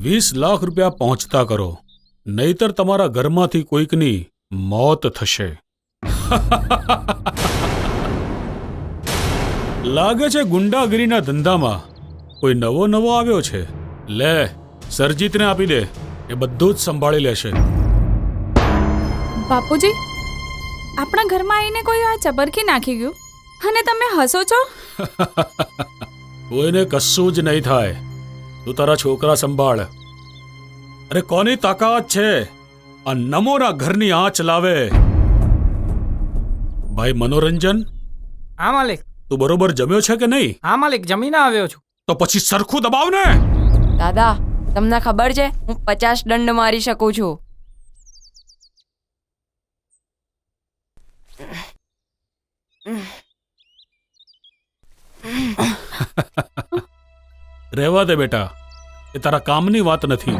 20 લાખ રૂપિયા પહોંચતા કરો, નહીતર તમારા ઘરમાંથી કોઈકની મોત થશે. લાગે છે ગુંડાગીરીના ધંધામાં કોઈ નવો આવ્યો છે. લે, સરજીતને આપી દે, એ બધું જ સંભાળી લેશે. બાપુજી, આપણા ઘરમાં આવીને કોઈ આ ચબરખી નાખી ગયું અને તમે હસો છો? કોઈને કશું જ નહીં થાય. તું તારા છોકરા સંભાળ. અરે કોની તાકાત છે આ નમોના ઘરની આંચ લાવે? ભાઈ મનોરંજન, હા માલિક. તું બરોબર જમ્યો છે કે નહીં? હા માલિક, જમીને આવ્યો છું. તો પછી સરખું દબાવ ને. દાદા, તમને ખબર છે હું 50 દંડ મારી શકું છું. રહેવા દે બેટા, એ તારા કામની વાત નથી.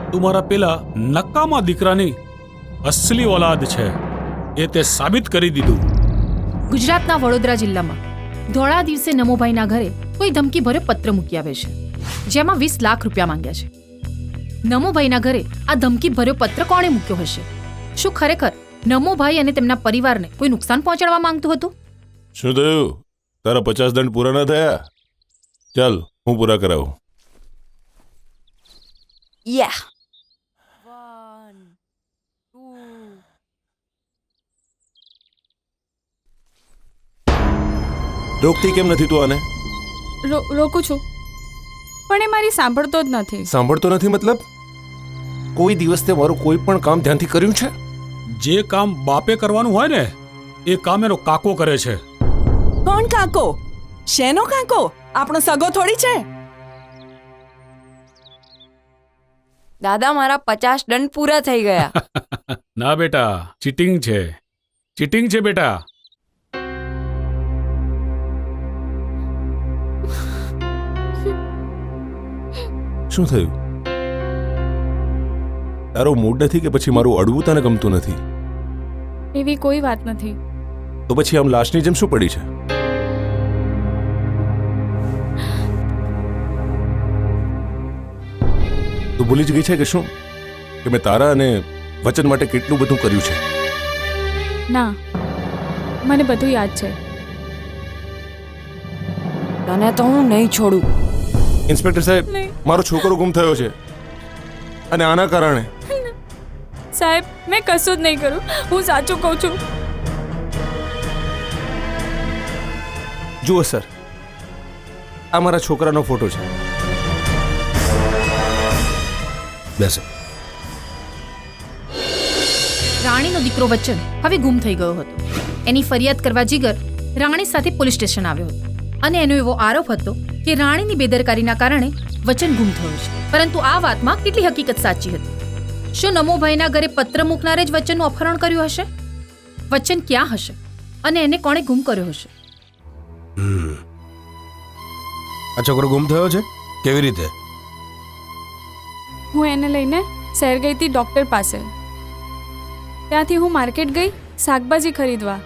તું મારા પેલા નકામા દીકરાની અસલી ઓલાદ છે, એ તે સાબિત કરી દીધું. ગુજરાતના વડોદરા જિલ્લામાં ધોળા દિવસે નમોભાઈના ઘરે કોઈ ધમકી ભર્યો પત્ર મૂકી આવે છે, જેમાં 20 લાખ રૂપિયા માંગ્યા છે. નમોભાઈના ઘરે આ ધમકી ભર્યો પત્ર કોણે મૂક્યો હશે? શું ખરેખર નમોભાઈ અને તેમના પરિવારને કોઈ નુકસાન પહોંચાડવા માંગતું હતું? શું થયું? તારા 50 દંડ પૂરા ન થયા? ચાલ, હું પૂરા કરાવું. યા 1 2 રોકતી કેમ નથી તું આને? રોકું છું, પણ એ મારી સાંભળતો જ નથી. સાંભળતો નથી મતલબ? કોઈ દિવસ તે મારું કોઈ પણ કામ ધ્યાનથી કર્યું છે? જે કામ બાપે કરવાનું હોય ને, એ કામ એનો કાકો કરે છે. કોણ કાકો? શેનો કાકો? આપણો સગો થોડી છે. દાદા, મારા 50 દંડ પૂરા થઈ ગયા. ના બેટા, ચીટિંગ છે, ચીટિંગ છે બેટા. શું થયું? તારો મૂડ નથી કે પછી મારું અડવું તને ગમતું નથી? એવી કોઈ વાત નથી. તો પછી આમ લાશની જેમ શું પડી છે? તું ભૂલી જ ગઈ છે કે શું કે મેં તારા અને વચન માટે કેટલું બધું કર્યું છે? ના, મને બધું યાદ છે. તને તો હું નહીં છોડું. ઇન્સ્પેક્ટર સાહેબ, મારો છોકરો ગુમ થયો છે અને આના કારણે. સાહેબ, મેં કશું જ નહીં કર્યું. હું સાચું કહું છું. જુઓ સર, આ મારા છોકરાનો ફોટો છે. બેસો. રાણીનો દીકરો વચન હવે ગુમ થઈ ગયો હતો. એની ફરિયાદ કરવા જીગર રાણી સાથે પોલીસ સ્ટેશન આવ્યો હતો અને એનો એવો આરોપ હતો કે રાણીની બેદરકારીના કારણે વચન ગુમ થયો છે. પરંતુ આ વાતમાં કેટલી હકીકત સાચી હતી? શું નમોભાઈના ઘરે પત્ર મૂકનારે જ વચનનું અપહરણ કર્યું હશે? વચન ક્યાં હશે અને એને કોણે ગુમ કર્યો હશે? આ છોકરો ગુમ થયો છે કેવી રીતે? હું એને લઈને શહેર ગઈ હતી ડૉક્ટર પાસે. ત્યાંથી હું માર્કેટ ગઈ શાકભાજી ખરીદવા.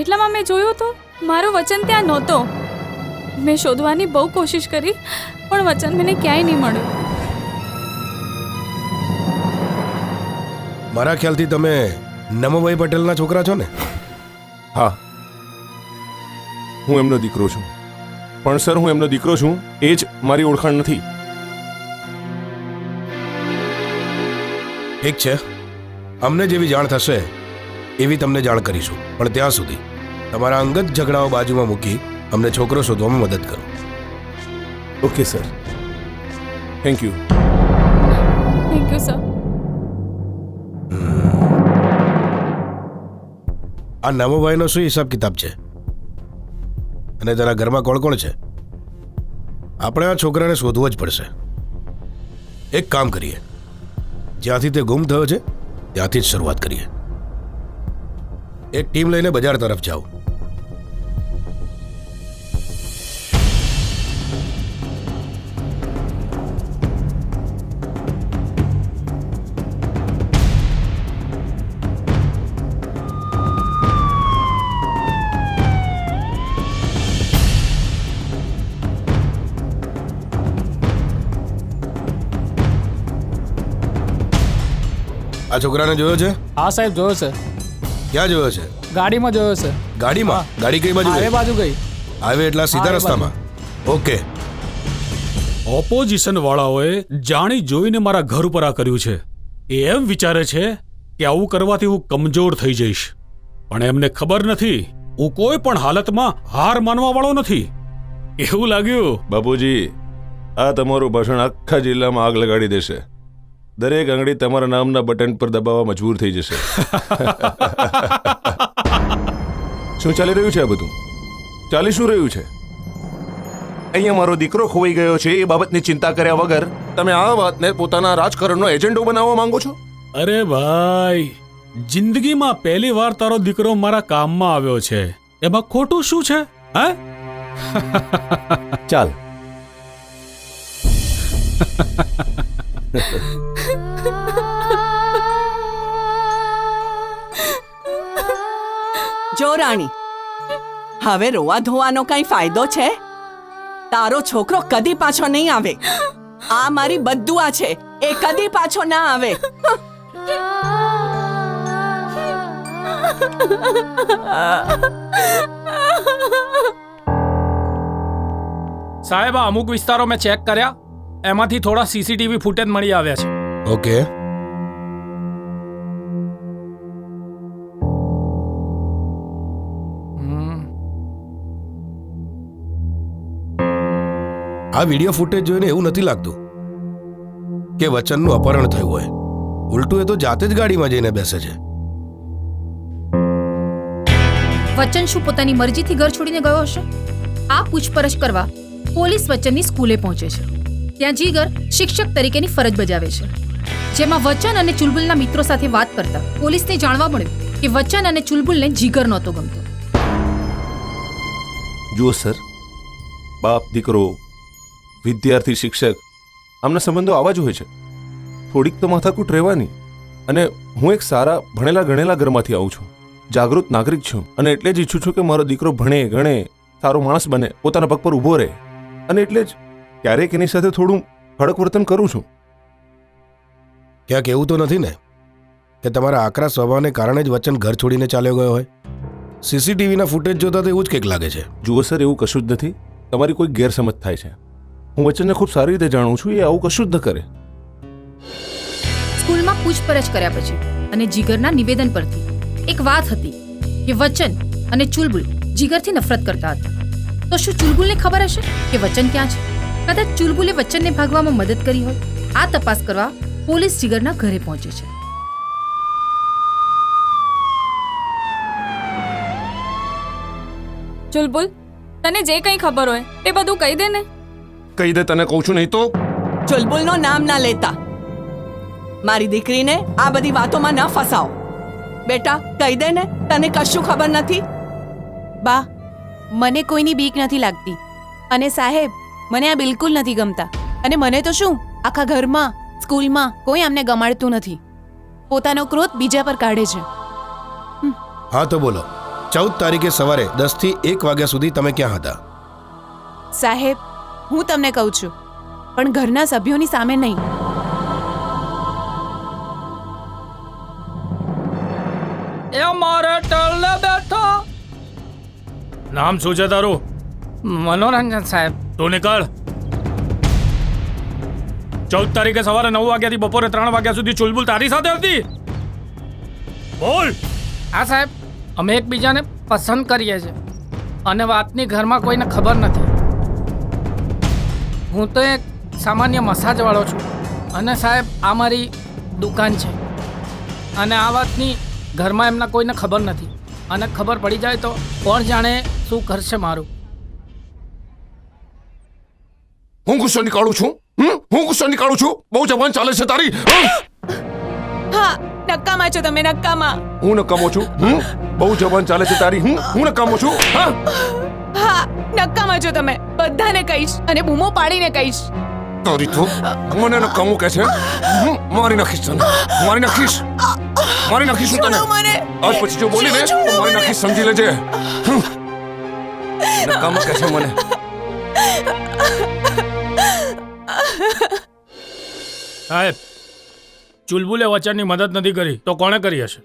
એટલામાં મેં જોયું તો મારું વચન ત્યાં નહોતો. મેં શોધવાની બહુ કોશિશ કરી, પણ વચન મને ક્યાંય નહીં મળ્યું. મારા ખ્યાલથી તમે નમોભાઈ પટેલના છોકરા છો ને? હા, હું એમનો દીકરો છું. પણ સર, હું એમનો દીકરો છું એ જ મારી ઓળખાણ નથી. ઠીક છે, અમને જેવી જાણ થશે એવી તમને જાણ કરીશું. પણ ત્યાં સુધી તમારા અંગત ઝઘડાઓ બાજુમાં મૂકી અમને છોકરો શોધવામાં મદદ કરો. Okay sir, thank you. Thank you sir. આ નમોભાઈનો શું હિસાબ કિતાબ છે અને તેના ઘરમાં કોણ કોણ છે? આપણે આ છોકરાને શોધવો જ પડશે. એક કામ કરીએ, જ્યાંથી તે ગુમ થયો છે ત્યાંથી જ શરૂઆત કરીએ. એક ટીમ લઈને બજાર તરફ જાઓ. આ છોકરાને જોયો છે? હા સાહેબ જોયો છે, ક્યાં જોયો છે? ગાડીમાં જોયો છે. ગાડીમાં? ગાડી કઈ બાજુ હાઈવે ગઈ? બાજુ ગઈ. હાઈવે એટલા સીધા હાઈવે રસ્તામાં? ઓકે. ઓપોઝિશન વાળાઓએ જાણી જોઈને મારા ઘર ઉપર આ કર્યું છે. એ એમ વિચારે છે કે આવું કરવાથી હું કમજોર થઈ જઈશ, પણ એમને ખબર નથી હું કોઈ પણ હાલતમાં હાર માનવા વાળો નથી. એવું લાગ્યું? બાપુજી, આ તમારું ભાષણ આખા જિલ્લામાં આગ લગાડી દેશે. દરેક આંગળી તમારા નામના બટન પર દબાવવા મજબૂર થઈ જશે. શું ચાલી રહ્યું છે આ બધું? ચાલી શું રહ્યું છે? અહીંયા મારો દીકરો ખોવાઈ ગયો છે એ બાબતની ચિંતા કર્યા વગર તમે આ વાતને પોતાના રાજકારણનો એજન્ડો બનાવવા માંગો છો? અરે ભાઈ, જિંદગીમાં પહેલી વાર તારો દીકરો મારા કામમાં આવ્યો છે, એમાં ખોટું શું છે? હે? ચાલ. જો રાણી, હવે રોવા ધોવાનો કઈ ફાયદો છે? તારો છોકરો કદી પાછો નહીં આવે. આ મારી બદ્દુઆ છે, એ કદી પાછો ના આવે. સાહેબ આ અમુક વિસ્તારો મેં ચેક કર્યા, એમાંથી થોડા સીસીટીવી ફૂટેજ મળી આવ્યા છે. ઓકે. આ વિડીયો ફૂટેજ જોઈને એવું નથી લાગતું કે વચનનું અપહરણ થયું હોય. ઉલટું એ તો જાતે જ ગાડીમાં જઈને બેસે છે. વચન શું પોતાની મરજીથી ઘર છોડીને ગયો હશે? આ પૂછપરછ કરવા પોલીસ વચનની સ્કૂલે પહોંચે છે. ત્યાં જીગર શિક્ષક તરીકેની ફરજ બજાવે છે, જેમાં વચન અને ચુલબુલના મિત્રો સાથે વાત કરતા પોલીસને જાણવા મળ્યું કે વચન અને ચુલબુલને જીગર નહોતો ગમતો. જુઓ સર, બાપ દીકરો, વિદ્યાર્થી શિક્ષક, આમના સંબંધો આવા જ હોય છે. થોડીક તો માથાકૂટ રહેવાની. અને હું એક સારા ભણેલા ગણેલા ઘરમાંથી આવું છું, જાગૃત નાગરિક છું, અને એટલે જ ઈચ્છું છું કે મારો દીકરો ભણે ગણે, સારો માણસ બને, પોતાના પગ પર ઊભો રહે. અને એટલે જ ક્યારેક એની સાથે થોડું કડક વર્તન કરું છું. ક્યાંક એવું તો નથી ને કે તમારા આકરા સ્વભાવને કારણે જ વચન ઘર છોડીને ચાલ્યો ગયો હોય? સીસીટીવીના ફૂટેજ જોતા તો એવું જ કંઈક લાગે છે. જુઓ સર, એવું કશું જ નથી. તમારી કોઈ ગેરસમજ થાય છે. હું વચનને ખૂબ સારી રીતે જાણું છું, એ આવું કશું જ ન કરે. સ્કૂલમાં પૂછપરછ કર્યા પછી અને જીગરના નિવેદન પરથી એક વાત હતી કે વચન અને ચુલબુલ જીગરથી નફરત કરતા હતા. તો શું ચુલબુલને ખબર હશે કે વચન ક્યાં છે? કદાચ ચુલબુલે વચનને ભાગવામાં મદદ કરી હોય. આ તપાસ કરવા પોલીસ જીગરના ઘરે પહોંચે છે. ચુલબુલ, તને જે કંઈ ખબર હોય એ બધું કહી દે ને. કહી દે, તને કહું છું, નહીં તો. ચુલબુલનું નામ ના લેતા. મારી દીકરીને આ બધી વાતોમાં ન ફસાવો. બેટા, કહી દે ને, તને કશું ખબર નથી. બા, મને કોઈની બીક નથી લાગતી. અને સાહેબ, મને આ બિલકુલ નથી ગમતા. અને મને તો શું, આખા ઘરમાં, સ્કૂલમાં કોઈ અમને ગમાડતું નથી. પોતાનો ક્રોધ બીજા પર કાઢે છે. હા તો બોલો, 14 તારીખે સવારે 10 થી 1 વાગ્યા સુધી તમે ક્યાં હતા? સાહેબ, હું તમને કહું છું, પણ ઘરના સભ્યોની સામે નહીં. એ મારે ટળને બેઠો. નામ શું છે તારું? મનોરંજન સાહેબ. તું નીકળ. 14 તારીખે સવારે 9 વાગ્યાથી બપોરે 3 વાગ્યા સુધી ચુલબુલ તારી સાથે હતી? બોલ. હા સાહેબ, અમે એકબીજાને પસંદ કરીએ છીએ અને વાતની ઘરમાં કોઈને ખબર નથી. હું તો એક સામાન્ય મસાજવાળો છું અને સાહેબ આ મારી દુકાન છે અને આ વાતની ઘરમાં એમના કોઈને ખબર નથી અને ખબર પડી જાય તો કોણ જાણે શું કરશે મારું. હું ગુસ્સો નીકાળું છું? હું ગુસ્સો નીકાળું છું? બહુ જવાન ચાલે છે તારી. હા, નક્કામાં છો તમે, નક્કામાં. હું નકામો છું? બહુ જવાન ચાલે છે તારી. હું નકામો છું? હા, હા, નક્કામાં છો તમે. બધાને કહીશ અને બૂમો પાડીને કહીશ. તારી તો મને નકામો કહે છે. મારી નાખીશ તને, મારી નાખીશ, મારી નાખીશ હું તને. આજ પછી જો બોલી ને તો મારી નાખીશ, સમજી લેજે. નકામો કહે છે મને. સાહેબ, ચુલબુલે વચનની મદદ નથી કરી તો કોણે કરી હશે?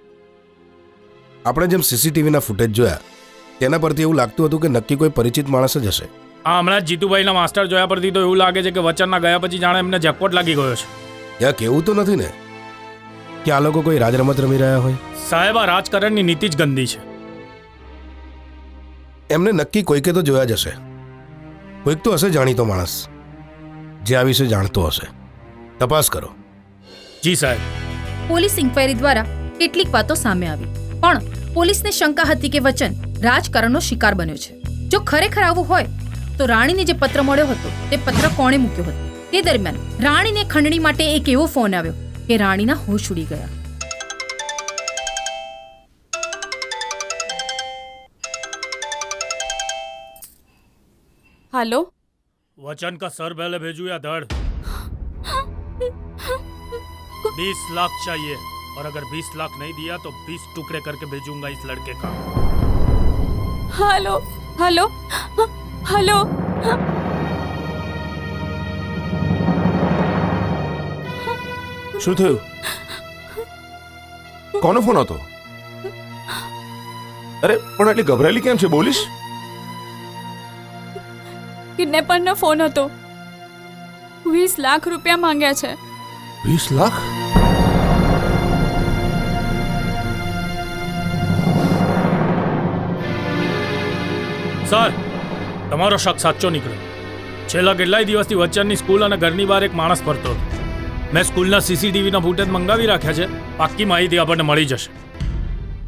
આપણે જેમ સીસીટીવીના ફૂટેજ જોયા તેના પરથી એવું લાગતું હતું કે નક્કી કોઈ પરિચિત માણસ જ હશે. આ હમણાં જ જીતુભાઈના માસ્ટર જોયા પરથી તો એવું લાગે છે કે વચનના ગયા પછી જાણે એમને જેકપોટ લાગી ગયો છે. ત્યાં કેવું તો નથી ને કે આ લોકો કોઈ રાજરમત રમી રહ્યા હોય? સાહેબ, આ રાજકારણની નીતિ જ ગંદી છે. એમને નક્કી કોઈકે તો જોયા જ હશે. કોઈક તો હશે જાણીતો માણસ જે આ વિશે જાણતો હશે. તપાસ કરો. જી સાહેબ. પોલીસ ઇન્ક્વાયરી દ્વારા કેટલીક વાતો સામે આવી, પણ પોલીસને શંકા હતી કે વચન રાજકારણનો શિકાર બન્યો છે. જો ખરેખર આવું હોય તો રાણીને જે પત્ર મળ્યો હતો તે પત્ર કોણે મૂક્યો હતો? તે દરમિયાન રાણીને ખંડણી માટે એક એવો ફોન આવ્યો કે રાણીના હોશ ઉડી ગયા. हेलो, वचन का सर पहले भेजू या धड़? 20 लाख चाहिए और अगर 20 लाख नहीं दिया तो 20 टुकड़े करके भेजूंगा इस लड़के का. Hello hello hello. શું થયું? કોનો ફોન હતો? અરે પણ આટલી ગભરાયેલી કેમ છે? બોલીશ. કિડનેપરનો ફોન હતો. 20 લાખ રૂપિયા માંગ્યા છે. 20 લાખ? સર, તમારો શક સાચો નીકળ્યો. છેલ્લા કેટલાય દિવસથી વચનની સ્કૂલ અને ઘરની બહાર એક માણસ ફરતો હતો. મેં સ્કૂલના સીસીટીવીના ફૂટેજ મંગાવી રાખ્યા છે. પાક્કી માહિતી આપણને મળી જશે.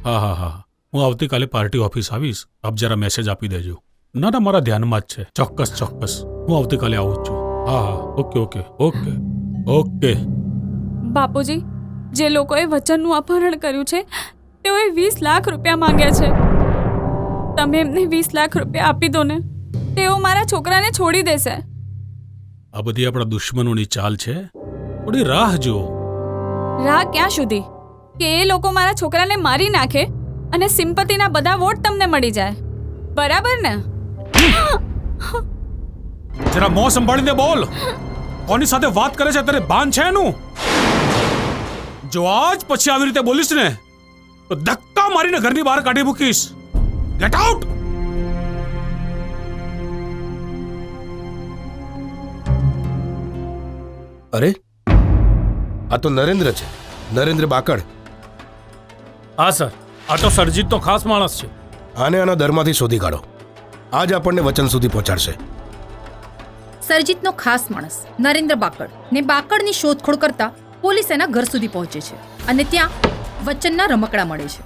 હા હા હા, હું આવતીકાલે પાર્ટી ઓફિસ આવીશ. આપ જરા મેસેજ આપી દેજો. ના ના, મારા ધ્યાનમાં જ છે. ચોક્કસ ચોક્કસ, હું આવતીકાલે આવું જ છું. હા હા, ઓકે ઓકે ઓકે ઓકે. બાપુજી, જે લોકોએ વચનનું અપહરણ કર્યું છે તેઓએ 20 લાખ રૂપિયા માંગ્યા છે. તમે એમને 20 લાખ રૂપિયા આપી દો ને, તેઓ મારા છોકરાને છોડી દેશે. આ બધી આપણા દુશ્મનોની ચાલ છે. થોડી રાહ જો. રાહ ક્યાં સુધી? કે એ લોકો મારા છોકરાને મારી નાખે અને સિમ્પતીના બધા વોટ તમને મળી જાય, બરાબર ને? જરા મોં સંભાળીને બોલ. કોની સાથે વાત કરે છે? તારે ભાન છે એનું? જો આજ પછી આવી રીતે બોલીશ ને તો ધક્કા મારીને ઘરની બહાર કાઢી મૂકીશ. Get out. અરે આ તો નરેન્દ્ર છે, નરેન્દ્ર બાકડ. હા સર, આ તો સરજીતનો ખાસ માણસ છે. આને આના દરમાંથી શોધી કાઢો. આજ આપણને વચન સુધી પહોંચાડશે. સરજીતનો ખાસ માણસ નરેન્દ્ર બાકડ ને બાકડની શોધખોળ કરતા પોલીસ એના ઘર સુધી પહોંચે છે અને ત્યાં વચનના રમકડા મળે છે,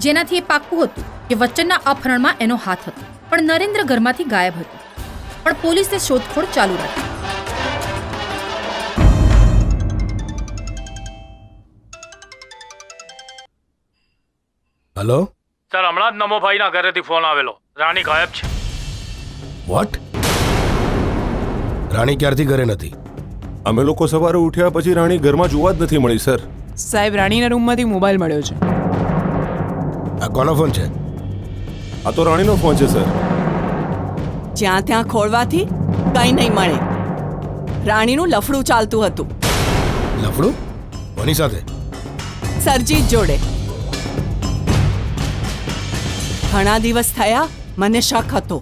જેનાથી એ પાક્કું હતું કે વચનના અપહરણમાં એનો હાથ હતો. પણ નરેન્દ્ર ઘરમાંથી ગાયબ હતો. પણ પોલીસે શોધખોળ ચાલુ રાખી. હલો. સર, હમણાં જ નમોભાઈના ઘરેથી ફોન આવેલો. રાણી ગાયબ છે. વોટ? રાણી ક્યારથી ઘરે નથી? અમે લોકો સવારે ઉઠ્યા પછી રાણી ઘરમાં જોવા જ નથી મળી સર. સાહેબ, રાણીના રૂમમાંથી મોબાઈલ મળ્યો છે. આ કોનો ફોન છે? આ તો રાણીનો ફોન છે સર. જ્યાં ત્યાં ખોળવાથી કંઈ નહીં મળે. રાણીનું લફડું ચાલતું હતું. લફડું? કોની સાથે? સરજીત જોડે. ઘણા દિવસ થયા મને શક હતો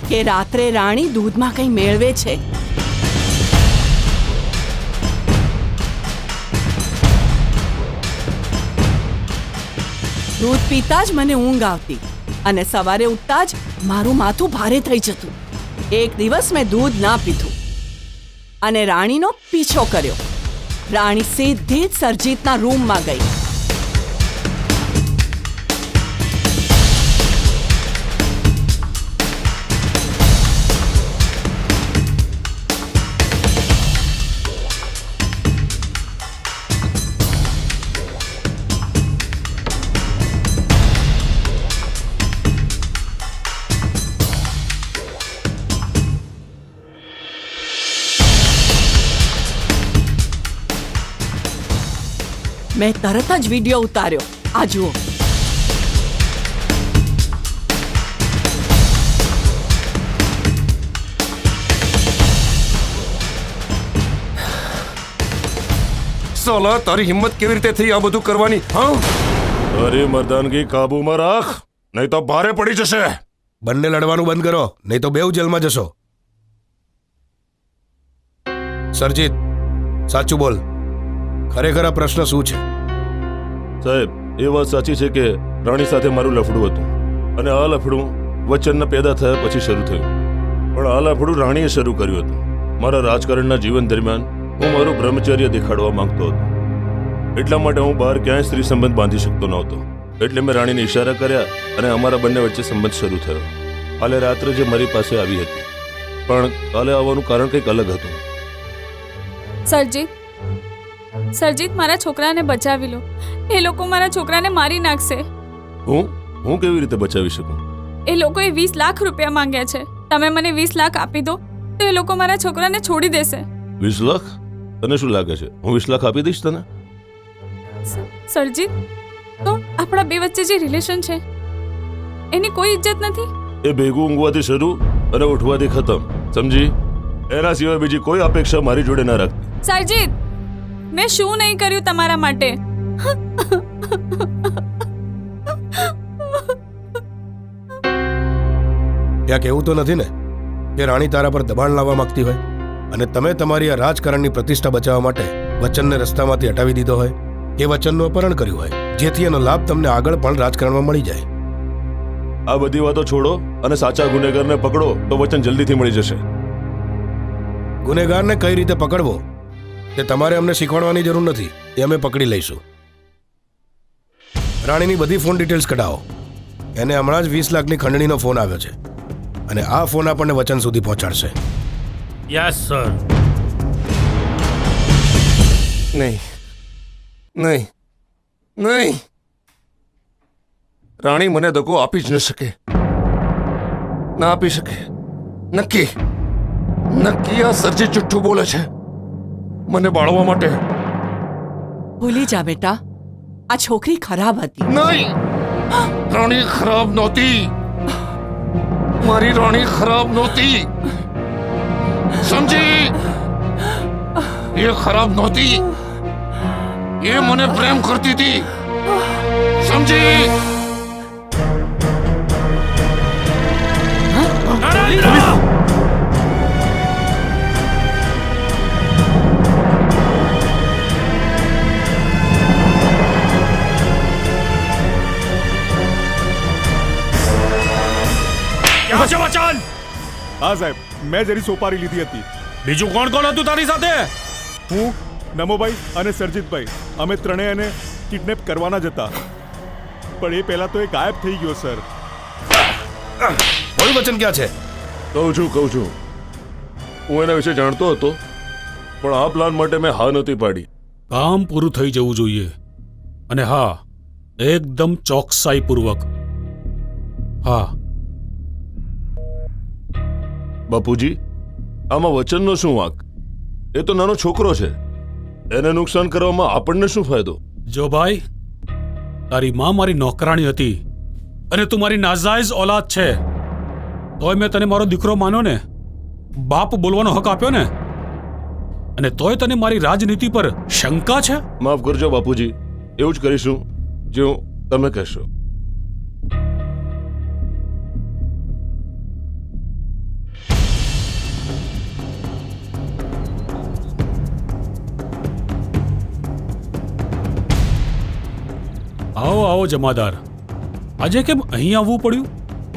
કે રાત્રે રાણી દૂધમાં કંઈ મેળવે છે. દૂધ પીતા જ મને ઊંઘ આવતી અને સવારે ઉઠતા જ મારું માથું ભારે થઈ જતું. એક દિવસ મેં દૂધ ના પીધું અને રાણીનો પીછો કર્યો. રાણી સીધી જ સરજીતના રૂમમાં ગઈ. મેં તરત જ વિડીયો ઉતાર્યો. આ જુઓ. સાલા તારી હિંમત કેવી રીતે થઈ આ બધું કરવાની? હા, અરે મર્દાનગી કાબુમાં રાખ, નહીં તો ભારે પડી જશે. બંને લડવાનું બંધ કરો, નહીં તો બેઉ જેલમાં જશો. સરજીત, સાચું બોલ, ખરેખર આ પ્રશ્ન શું છે? સાહેબ, એ વાત સાચી છે કે રાણી સાથે મારું લફડું હતું, અને આ લફડું વચનના પેદા થયા પછી શરૂ થયું. પણ આ લફડું રાણીએ શરૂ કર્યું હતું. મારા રાજકારણના જીવન દરમિયાન હું મારું બ્રહ્મચર્ય દેખાડવા માંગતો હતો. એટલા માટે હું બહાર ક્યાંય સ્ત્રી સંબંધ બાંધી શકતો નહોતો. એટલે મેં રાણીને ઈશારા કર્યા અને અમારા બંને વચ્ચે સંબંધ શરૂ થયો. કાલે રાત્રે જે મારી પાસે આવી હતી, પણ કાલે આવવાનું કારણ કંઈક અલગ હતું. સરજીત, મારા છોકરાને બચાવી લો. એ લોકો મારા છોકરાને મારી નાખશે. હું કેવી રીતે બચાવી શકું? એ લોકોએ 20 લાખ રૂપિયા માંગ્યા છે. તમે મને 20 લાખ આપી દો તો એ લોકો મારા છોકરાને છોડી દેશે. 20 લાખ? તને શું લાગે છે હું 20 લાખ આપી દઈશ તને? સરજીત, તો આપણા બે વચ્ચે જે રિલેશન છે એની કોઈ ઇજ્જત નથી. એ ભેગું ઊંઘવાથી શરૂ અને ઉઠવાથી ખતમ, સમજી? એના સિવાય બીજી કોઈ અપેક્ષા મારી જોડે ના રાખતી. સરજીત, મેં શું નહીં કર્યું તમારા માટે? ક્યાંક એવું તો નથી ને કે રાણી તારા પર દબાણ લાવવા માંગતી હોય અને તમે તમારી આ રાજકારણની પ્રતિષ્ઠા બચાવવા માટે વચનને રસ્તામાંથી હટાવી દીધો હોય, કે વચનનું અપહરણ કર્યું હોય, જેથી એનો લાભ તમને આગળ પણ રાજકારણમાં મળી જાય? આ બધી વાતો છોડો અને સાચા ગુનેગારને પકડો તો વચન જલ્દીથી મળી જશે. ગુનેગારને કઈ રીતે પકડવો તે તમારે અમને શીખવાડવાની જરૂર નથી, એ અમે પકડી લઈશું. રાણીની બધી ફોન ડિટેલ્સ કઢાવો. એને હમણાં જ 20 લાખની ખંડણીનો ફોન આવ્યો છે અને આ ફોન આપણને વચન સુધી પહોંચાડશે. Yes sir. નહીં, રાણી મને દગો આપી જ ન શકે, ના આપી શકે. નક્કી આ સરજી જુઠ્ઠું બોલે છે મને બાળવા માટે. ભૂલી જા બેટા, આ છોકરી ખરાબ હતી. નહીં, રાણી ખરાબ નહોતી. મારી રાણી ખરાબ નહોતી, સમજી? એ ખરાબ નહોતી, એ મને પ્રેમ કરતી હતી, સમજી? હા સાહેબ, મેં જરી સોપારી લીધી હતી. બીજું કોણ કોણ હતું તારી સાથે? હું, નમોભાઈ અને સરજીતભાઈ, અમે ત્રણેય એને કિડનેપ કરવાના જ હતા, પણ એ પહેલા તો એ ગાયબ થઈ ગયો સર. બોલ વચન ક્યાં છે? કહું છું હું એના વિશે જાણતો હતો, પણ આ પ્લાન માટે મેં હા નહોતી પાડી. કામ પૂરું થઈ જવું જોઈએ, અને હા, એકદમ ચોકસાઈપૂર્વક. હા બાપુજી, આમાં વચનનો શું વાંક? એ તો નાનો છોકરો છે, એને નુકસાન કરવામાં આપણને શું ફાયદો? જો ભાઈ, તારી માં મારી નોકરાણી હતી અને તું મારી નાજાયઝ ઓલાદ છે, તોય મેં તને મારો દીકરો માન્યો ને, બાપ બોલવાનો હક આપ્યો ને, અને તોય તને મારી રાજનીતિ પર શંકા છે? માફ કરજો બાપુજી, એવું જ કરીશું જો તમે કહેશો. આવો આવો જમાદાર, આજે કેમ અહીં આવવું પડ્યું?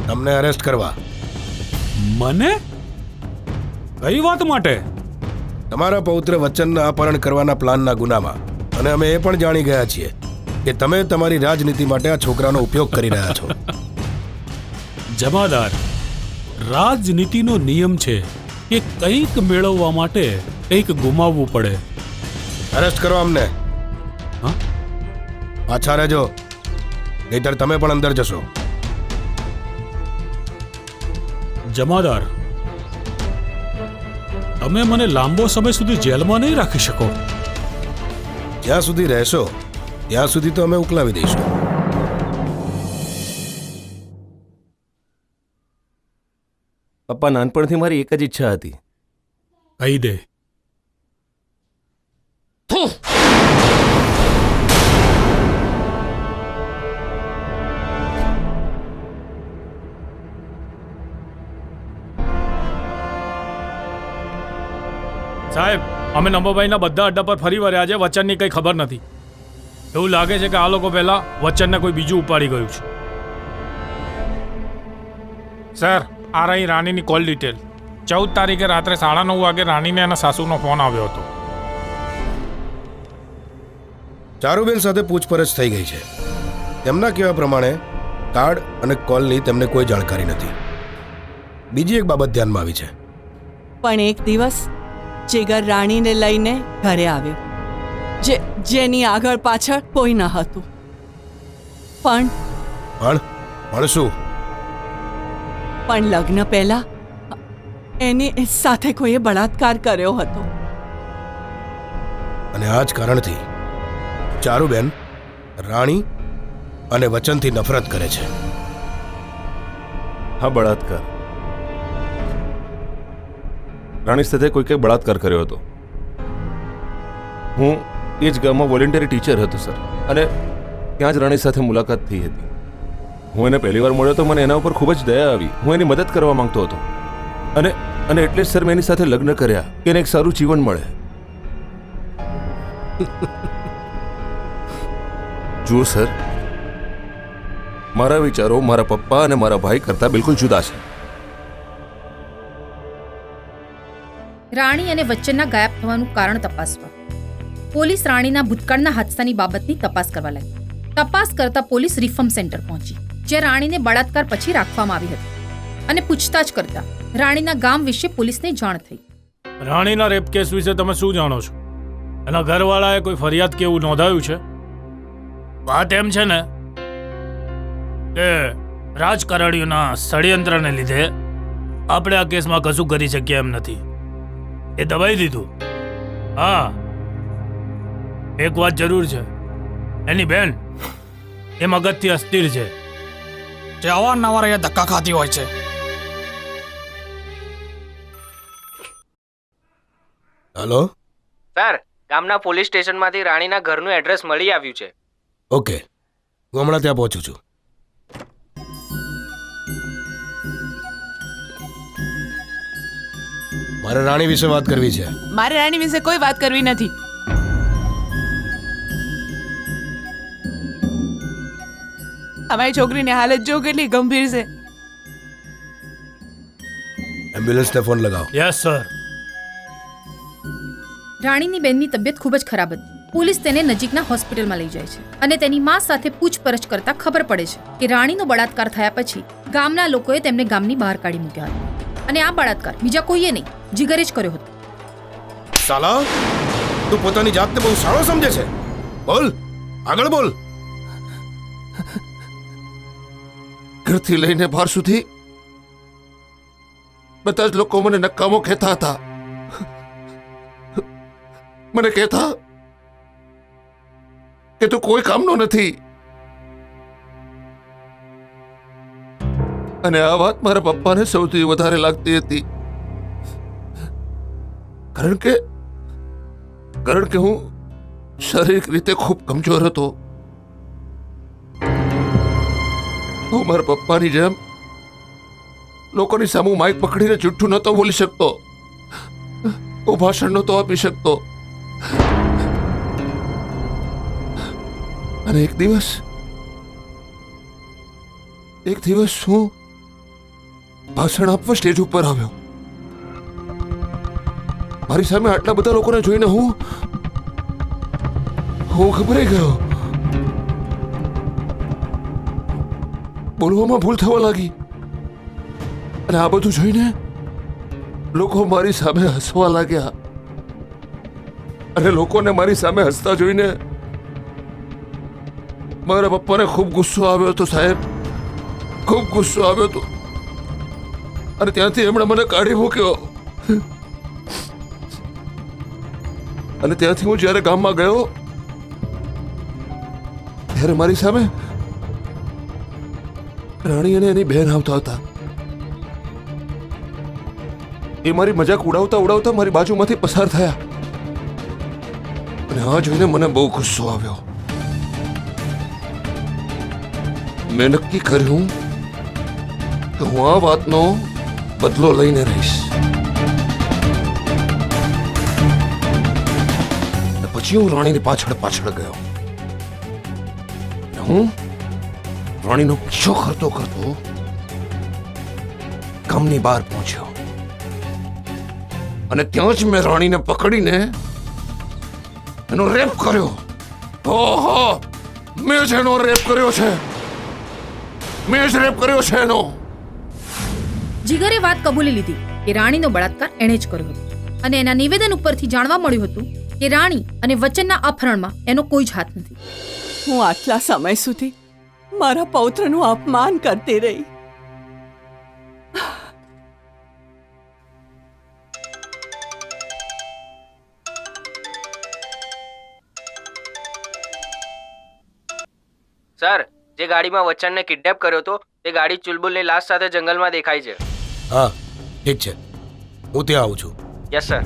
તમને અરેસ્ટ કરવા. મને? કઈ વાત માટે? તમારા પૌત્ર વચનના અપહરણ કરવાના પ્લાનના ગુનામાં. અને અમે એ પણ જાણી ગયા છીએ કે તમે તમારી રાજનીતિ માટે આ છોકરાનો ઉપયોગ કરી રહ્યા છો. જમાદાર, રાજનીતિનો નિયમ છે કે કંઈક મેળવવા માટે કંઈક ગુમાવવું પડે. અરેસ્ટ કરો અમને. હા? પાછા રહેજો, નહીતર તમે પણ અંદર જશો. જમાદાર, તમે મને લાંબો સમય સુધી જેલમાં નહીં રાખી શકો. જ્યાં સુધી રહેશો ત્યાં સુધી તો અમે ઉકલાવી દઈશું. પપ્પા, નાનપણથી મારી એક જ ઈચ્છા હતી. કહી દે. સાહેબ અમે નંબરભાઈના બધા અડ્ડા પર ફરી વળ્યા છે. વચનની કંઈ ખબર નથી. એવું લાગે છે કે આ લોકો પહેલા વચનને કોઈ બીજું ઉપાડી ગયું છે. સર આ રહી રાણીની કોલ ડિટેલ. 14 તારીખે રાત્રે 9:30 વાગે રાણીને એના સાસુનો ફોન આવ્યો હતો. ચારુબેન સાથે પૂછપરછ થઈ ગઈ છે. તેમના કહેવા પ્રમાણે કાર્ડ અને કોલની તેમને કોઈ જાણકારી નથી. બીજી એક બાબત ધ્યાનમાં આવી છે. પણ એક દિવસ જીગર રાણીને લઈને ઘરે આવ્યો, જેની આગળ પાછળ કોઈ ન હતું. પણ શું? પણ લગ્ન પહેલા એની સાથે કોઈએ બળાત્કાર કર્યો હતો. અને આ જ કારણથી ચારુબેન રાણી અને વચનથી નફરત કરે છે. હા, બળાત્કાર. રાણી સાથે કોઈકે બળાત્કાર કર્યો હતો. હું એ જ ગામમાં વોલેન્ટરી ટીચર હતો સર, અને ત્યાં જ રાણી સાથે મુલાકાત થઈ હતી. હું એને પહેલી વાર મળ્યો તો મને એના ઉપર ખૂબ જ દયા આવી. હું એની મદદ કરવા માંગતો હતો, અને એટલે જ સર મેં એની સાથે લગ્ન કર્યા કે એને એક સારું જીવન મળે. જુઓ સર, મારા વિચારો મારા પપ્પા અને મારા ભાઈ કરતાં બિલકુલ જુદા છે. રાણી અને વચ્ચનના ગાયબ થવાનું કારણ તપાસવા પોલીસ રાણીના ભૂતકાળના હાદસાની બાબતની તપાસ કરવા લાગી. તપાસ કરતા પોલીસ રિફોર્મ સેન્ટર પહોંચી, જ્યાં રાણીને બળાત્કાર પછી રાખવામાં આવી હતી. અને પૂછતાછ કરતા રાણીના ગામ વિશે પોલીસને જાણ થઈ. રાણીના રેપ કેસ વિશે તમે શું જાણો છો? એના ઘરવાળાએ કોઈ ફરિયાદ કે એવું નોંધાયું છે? વાત એમ છે ને કે રાજકારણીઓના ષડયંત્રને લીધે આપણે આ કેસમાં કશું કરી શકીએ એમ નથી. એ દબાઈ દીધું. હા, એક વાત જરૂર છે, એની બેન એ મગજથી અસ્થિર છે. જે અવારનવાર અહીંયા ધક્કા ખાતી હોય છે. હલો સર, ગામના પોલીસ સ્ટેશનમાંથી રાણીના ઘરનું એડ્રેસ મળી આવ્યું છે. ઓકે, હું હમણાં ત્યાં પહોંચું છું. મારે રાણી વિશે વાત કરવી છે. મારે રાણી વિશે કોઈ વાત કરવી નથી. અમારી છોકરીની હાલત જો કેટલી ગંભીર છે. એમ્બ્યુલન્સને ફોન લગાવો. Yes sir. રાણીની બેનની તબિયત ખૂબ જ ખરાબ હતી. પોલીસ તેને નજીકના હોસ્પિટલમાં લઈ જાય છે અને તેની માં સાથે પૂછપરછ કરતા ખબર પડે છે કે રાણીનો બળાત્કાર થયા પછી ગામના લોકોએ તેમને ગામની બહાર કાઢી મૂક્યા હતા. અને આ બળાત્કાર બીજા કોઈએ નહીં, જીગરે જ કર્યો હતો. સાલા, તું પોતાની જાતને બહુ સારો સમજે છે. બોલ, આગળ બોલ. ઘરથી લઈને બહાર સુધી બધા જ લોકો મને નકામો કહેતા હતા. મને કહેતા કે તું કોઈ કામનો નથી. અને આ વાત મારા પપ્પાને સૌથી વધારે લાગતી હતી, કારણ કે હું શારીરિક રીતે ખૂબ કમજોર હતો. હું મારા પપ્પાની જેમ લોકોની સામે માઇક પકડીને જુઠ્ઠું નહોતો બોલી શકતો. હું ભાષણ નહોતો આપી શકતો. અને એક દિવસ હું ભાષણ આપવા સ્ટેજ ઉપર આવ્યો. મારી સામે આટલા બધા લોકોને જોઈને હું ગભરાઈ ગયો. બોલવામાં ભૂલ થવા લાગી. અને આ બધું જોઈને લોકો મારી સામે હસવા લાગ્યા. અને લોકોને મારી સામે હસતા જોઈને મારા પપ્પાને ખૂબ ગુસ્સો આવ્યો હતો સાહેબ, ખૂબ ગુસ્સો આવ્યો હતો. અને ત્યાંથી એમણે મને કાઢી મૂક્યો. અને ત્યાંથી હું જ્યારે ગામમાં ગયો ત્યારે મારી સામે રાણી અને એની બહેન આવતા હતા. એ મારી મજાક ઉડાવતા મારી બાજુમાંથી પસાર થયા. અને આ જોઈને મને બહુ ગુસ્સો આવ્યો. મેં નક્કી કર્યું કે હું આ વાતનો બદલો લઈને રહીશ. પછી હું રાણીની પાછળ પાછળ ગયો. હું રાણીનો પીછો કરતો કરતો ગામની બહાર પહોંચ્યો અને ત્યાં જ મેં રાણીને પકડીને એનો રેપ કર્યો. ઓહો, મેં જ એનો રેપ કર્યો છે. મેં જ રેપ કર્યો છે એનો. જીગરે વાત કબૂલી લીધી કે રાણીનો બળાત્કાર એણે જ કર્યો હતો અને એના નિવેદન ઉપરથી જાણવા મળ્યું હતું કે રાણી અને વચનના અપહરણમાં એનો કોઈ જ હાથ નથી. હું આટલા સમય સુધી મારા પૌત્રનું અપમાન કરતી રહી. સર, જે ગાડીમાં વચ્ચનને કિડનેપ કર્યો હતો તે ગાડી ચુલબુલની લાશ સાથે જંગલમાં દેખાય છે. હા ઠીક છે, હું ત્યાં આવું છું. Yes sir.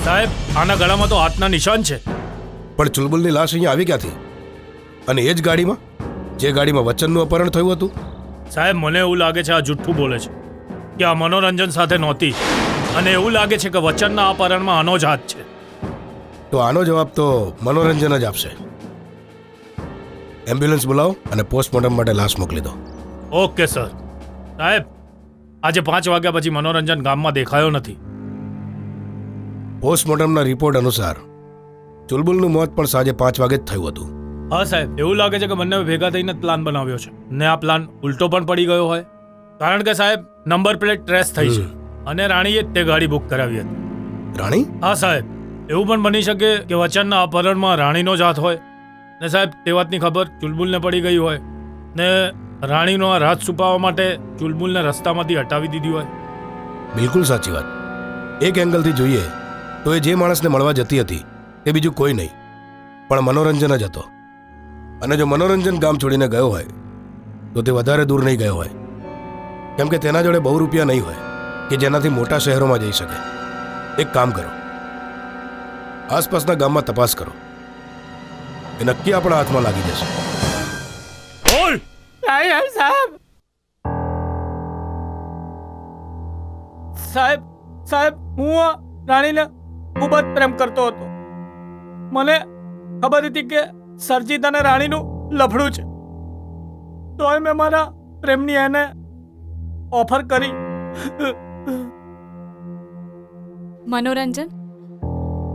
સાહેબ, આના ગળામાં તો હાથના નિશાન છે. પણ ચુલબુલની લાશ અહીંયા આવી ક્યાંથી? અને એ જ ગાડીમાં જે ગાડીમાં વચનનું અપહરણ થયું હતું? સાહેબ, મને એવું લાગે છે આ જુઠ્ઠું બોલે છે કે આ મનોરંજન સાથે નહોતી, અને એવું લાગે છે કે વચનના અપહરણમાં આનો જ હાથ છે. તો આનો જવાબ તો મનોરંજન જ આપશે. એમ્બ્યુલન્સ બોલાવો અને પોસ્ટમોર્ટમ માટે લાશ મોકલી દો. Okay sir. સાહેબ, આજે 5 વાગ્યા પછી મનોરંજન ગામમાં દેખાયો નથી. પોસ્ટમોર્ટમના રિપોર્ટ અનુસાર ચુલબુલનું મોત પણ સાંજે 5 વાગે જ થયું હતું. હા સાહેબ, એવું લાગે છે કે બંને ભેગા થઈને જ પ્લાન બનાવ્યો છે, ને આ પ્લાન ઉલટો પણ પડી ગયો હોય. કારણ કે સાહેબ, નંબર પ્લેટ ટ્રેસ થઈ છે અને રાણીએ જ તે ગાડી બુક કરાવી હતી. રાણી? હા સાહેબ, એવું પણ બની શકે કે વચનના અપહરણમાં રાણીનો જ હાથ હોય, ને સાહેબ તે વાતની ખબર ચુલબુલને પડી ગઈ હોય, ને રાણીનો આ રાજ છુપાવવા માટે ચુલબુલને રસ્તામાંથી હટાવી દીધી હોય. બિલકુલ સાચી વાત. એક એંગલથી જોઈએ તો એ જે માણસને મળવા જતી હતી તે બીજું કોઈ નહીં પણ મનોરંજન જ હતો. અને જો મનોરંજન ગામ છોડીને ગયો હોય તો તે વધારે દૂર નહીં ગયો હોય, કેમ કે તેના જોડે બહુ રૂપિયા નહીં હોય કે જેનાથી મોટા શહેરોમાં જઈ શકે. એક કામ કરો, આસપાસના ગામમાં તપાસ કરો, એ નક્કી આપણા હાથમાં લાગી જશે. બોલ! સાહેબ સાહેબ સાહેબ, હું આ રાણીને ખૂબ જ પ્રેમ કરતો હતો. મને ખબર હતી કે સરજીત અને રાણીનું લફડું છે, તોય મેં મારા પ્રેમની એને ઓફર કરી. મનોરંજન,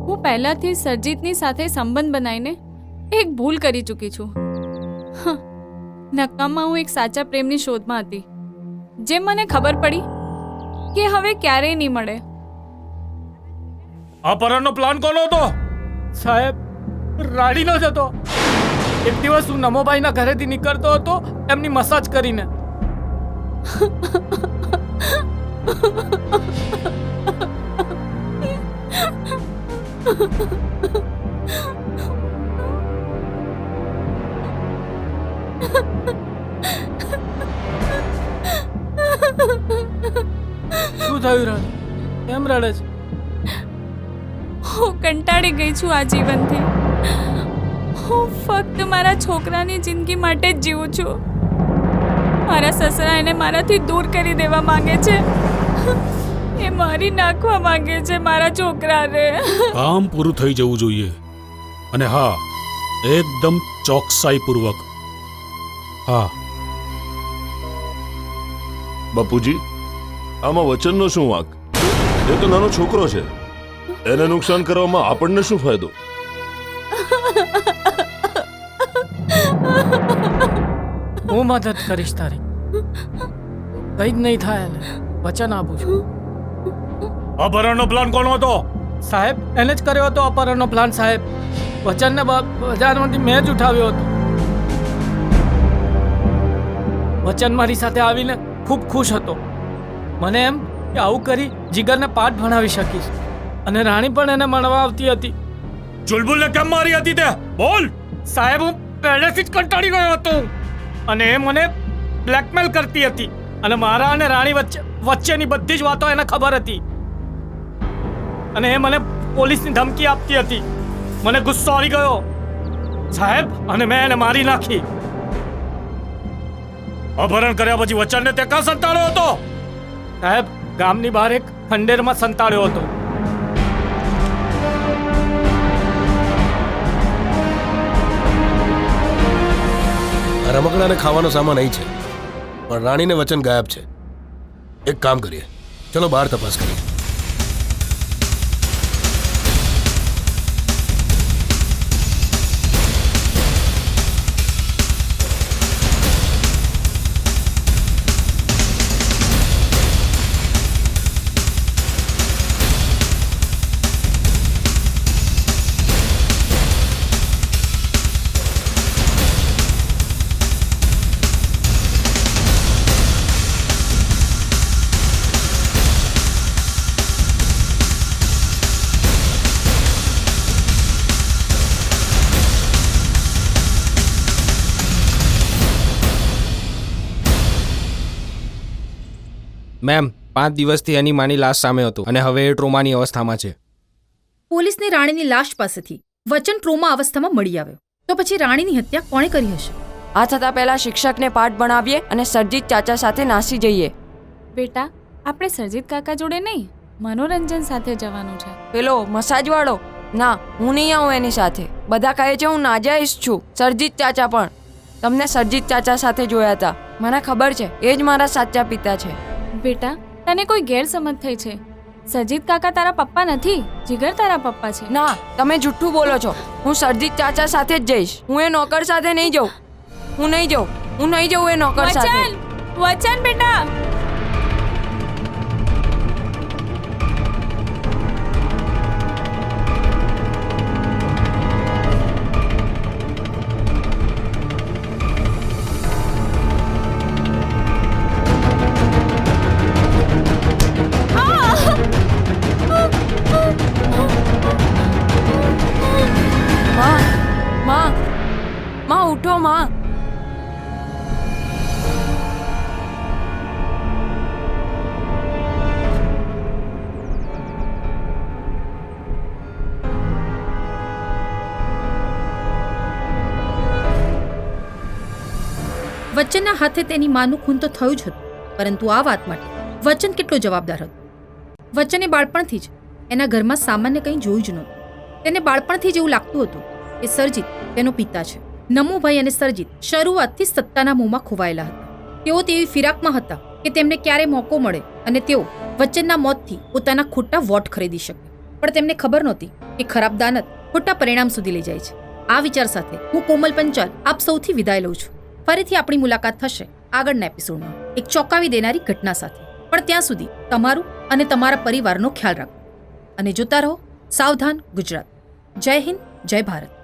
હું પહેલાથી સરજીતની સાથે સંબંધ બનાવીને એક ભૂલ કરી ચૂકી છું. નકામમાં હું એક સાચા પ્રેમની શોધમાં હતી, જે મને ખબર પડી કે હવે ક્યારેય નહીં મળે. અપહરણનો પ્લાન કોનો હતો? સાહેબ, રાણીનો જ હતો. એક દિવસ હું નમોભાઈના ઘરેથી નીકળતો હતો એમની મસાજ કરીને. શું થયું રાણી? કેમ રડે છે? હું કંટાળી ગઈ છું આ જીવનથી. હું ફક્ત મારા છોકરાની જિંદગી માટે જ જીવું છું. મારા સસરા એને મારાથી દૂર કરી દેવા માંગે છે. એ મારી નાખવા માંગે છે મારા છોકરાને. કામ પૂરું થઈ જવું જોઈએ, અને હા, એકદમ ચોકસાઈપૂર્વક. હા. બાપુજી, આમાં વચનનો શું વાંક? એ તો નાનો છોકરો છે, એને નુકસાન કરવામાં આપણને શું ફાયદો? હું મદદ કરીશ તારી. કઈ જ નહીં થાય એને, વચન આપું છું. અપહરણનો પ્લાન કોનો હતો? સાહેબ, એને જ કર્યો હતો અપહરણનો પ્લાન. સાહેબ, વચનને બજારમાંથી મેં જ ઉઠાવ્યો હતો. વચન મારી સાથે આવીને ખૂબ ખુશ હતો. મને એમ કે આવું કરી જીગરને પાઠ ભણાવી શકીશ, અને રાણી પણ એને મળવા આવતી હતી. ચુલબુલને કેમ મારી હતી તે? બોલ! સાહેબ, હું પહેલેથી જ કંટાળી ગયો હતો, અને એ મને બ્લેકમેલ કરતી હતી, અને મારા અને રાણી વચ્ચેની બધી જ વાતો એને ખબર હતી, અને એ મને પોલીસની ધમકી આપતી હતી. મને ગુસ્સો આવી ગયો સાહેબ, અને મેં એને મારી નાખી. અપહરણ કર્યા પછી વચનને તે કાં સંતાડ્યો હતો? સાહેબ ગામની બહાર એક ખંડેરમાં સંતાડ્યો હતો. રમકડાને ખાવાનો સામાન અહીં છે, પણ રાણીને વચન ગાયબ છે. એક કામ કરીએ, ચલો બહાર તપાસ કરીએ. મેમ 5 દિવસથી એની માની લાશ સામે હતું અને હવે એ ટ્રોમાની અવસ્થામાં છે. પોલીસને રાણીની લાશ પાસેથી વચન ટ્રોમા અવસ્થામાં મળી આવ્યો. તો પછી રાણીની હત્યા કોણે કરી હશે? આ થતાં પહેલા શિક્ષકને પાઠ ભણાવીએ અને સરજીત ચાચા સાથે નાસી જઈએ. બેટા આપણે સરજીત કાકા જોડે નહીં, મનોરંજન સાથે જવાનું છે. પેલો મસાજ વાળો? ના, હું નહીં આવું એની સાથે. બધા કહે છે હું નાજાયઝ છું. સરજીત ચાચા પણ. તમને સરજીત ચાચા સાથે જોયા હતા. મને ખબર છે, એ જ મારા સાચા પિતા છે. બેટા તને કોઈ ગેરસમજ થઈ છે. સરજીત કાકા તારા પપ્પા નથી, જીગર તારા પપ્પા છે. ના, તમે જુઠ્ઠું બોલો છો. હું સરજીત ચાચા સાથે જ જઈશ. હું એ નોકર સાથે નહીં જઉં. હું નહીં જઉં એ નોકર સાથે. વચન બેટા. માં ઉઠો માં. વચનના હાથે તેની માનું ખૂન તો થયું જ હતું, પરંતુ આ વાત માટે વચન કેટલો જવાબદાર હતો? વચને બાળપણથી જ એના ઘરમાં સામાન્ય કંઈ જોયું જ નહોતું. તેને બાળપણથી જ એવું લાગતું હતું કે સરજીત તેનો પિતા છે. નમુભાઈ અને સરજીત શરૂઆતથી સત્તાના મોંમાં ખોવાયેલા હતા. તેઓ તેવી ફિરાકમાં હતા કે તેમને ક્યારે મોકો મળે અને તેઓ વચનના મોતથી પોતાના ખોટા વોટ ખરીદી શકે. પણ તેમને ખબર નહોતી કે ખરાબ દાનત ખોટા પરિણામ સુધી લઈ જાય છે. આ વિચાર સાથે હું કોમલ પંચાલ આપ સૌથી વિદાય લઉં છું. ફરીથી આપણી મુલાકાત થશે આગળના એપિસોડમાં એક ચોંકાવી દેનારી ઘટના સાથે. પણ ત્યાં સુધી તમારું અને તમારા પરિવારનો ખ્યાલ રાખો અને જોતા રહો સાવધાન ગુજરાત. જય હિન્દ, જય ભારત.